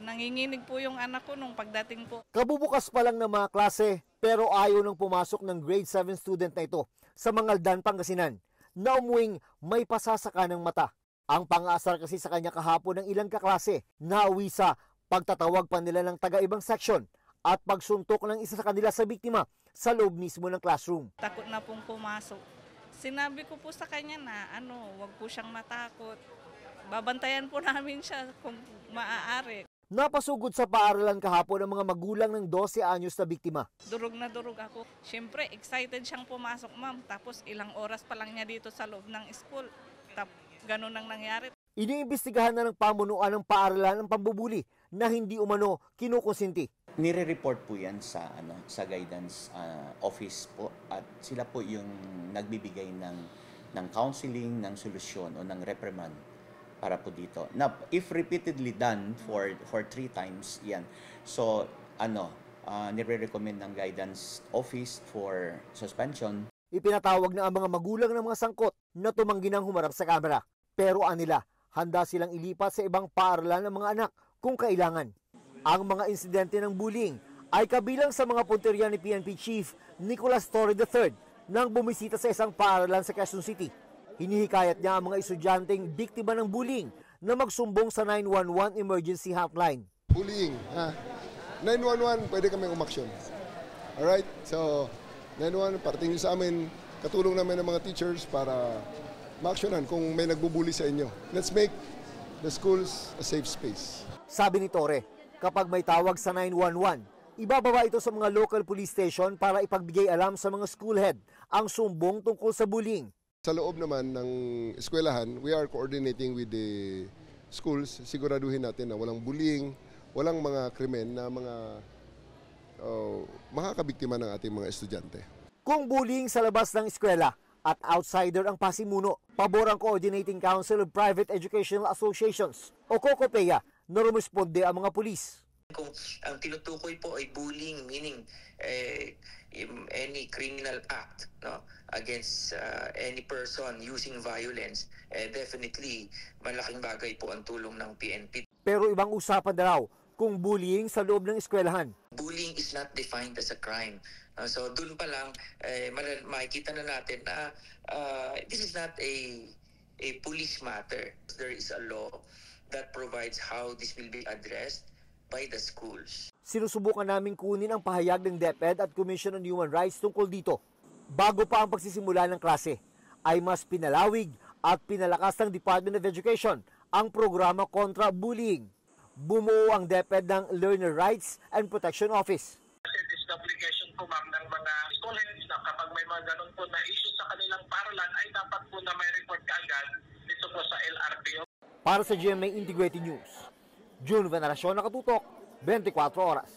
Nanginginig po yung anak ko nung pagdating po. Kabubukas pa lang ng mga klase pero ayaw nang pumasok ng grade 7 student na ito sa Mangaldan, Pangasinan na umuwing may pasasaka ng mata. Ang pang-aasar kasi sa kanya kahapon ng ilang kaklase na uwi sa pagtatawag pa nila ng taga-ibang section at pagsuntok ng isa sa kanila sa biktima sa loob mismo ng classroom. Takot na pong pumasok. Sinabi ko po sa kanya na wag po siyang matakot. Babantayan po namin siya kung maaari. Napasugod sa paaralan kahapon ang mga magulang ng 12 anyos na biktima. Durog na durog ako. Siyempre, excited siyang pumasok, ma'am. Tapos ilang oras pa lang niya dito sa loob ng school. Ganun ang nangyari. Iniimbestigahan na ng pamunuan ng paaralan ang pambubuli na hindi umano kinukonsinti. Nire-report po yan sa guidance office po at sila po yung nagbibigay ng counseling, ng solusyon o ng reprimand para po dito. Now, if repeatedly done for 3 times, yan. So, nire-recommend ng guidance office for suspension. Ipinatawag na ang mga magulang ng mga sangkot na tumanggi ng humarap sa kamera. Pero anila, handa silang ilipat sa ibang paaralan ng mga anak kung kailangan. Ang mga insidente ng bullying ay kabilang sa mga punteriya ni PNP Chief Nicolas Torre III nang bumisita sa isang paaralan sa Quezon City. Hinihikayat niya ang mga estudyanteng biktima ng bullying na magsumbong sa 911 emergency hotline. Bullying, 911, pwede kami umaksyon. Alright, so 911, parating nyo sa amin, katulong namin ng mga teachers para maaksyonan kung may nagbubuli sa inyo. Let's make the schools a safe space. Sabi ni Torre, kapag may tawag sa 911, ibababa ito sa mga local police station para ipagbigay alam sa mga school head ang sumbong tungkol sa bullying. Sa loob naman ng eskwelahan, we are coordinating with the schools. Siguraduhin natin na walang bullying, walang mga krimen na makakabiktima ng ating mga estudyante. Kung bullying sa labas ng eskwela at outsider ang pasimuno, pabor ang Coordinating Council of Private Educational Associations o COCOPEA na rumisponde ang mga pulis. Kung ang tinutukoy po ay bullying, meaning any criminal act against any person using violence, definitely malaking bagay po ang tulong ng PNP. Pero ibang usapan daw kung bullying sa loob ng eskwelahan. Bullying is not defined as a crime. So dun pa lang, makikita na natin na this is not a police matter. There is a law that provides how this will be addressed by the schools. Sinusubukan namin kunin ang pahayag ng DepEd at Commission on Human Rights tungkol dito. Bago pa ang pagsisimula ng klase, ay mas pinalawig at pinalakas ng Department of Education ang programa kontra bullying. Bumuo ang DepEd ng Learner Rights and Protection Office. This application po ma'am ng mga school heads na kapag may mga ganun po na issue sa kanilang paaralan ay dapat po na may report kaagad dito po sa LRPO. Para sa GMA Integrated News, June Veneracion, Nakatutok, 24 Oras.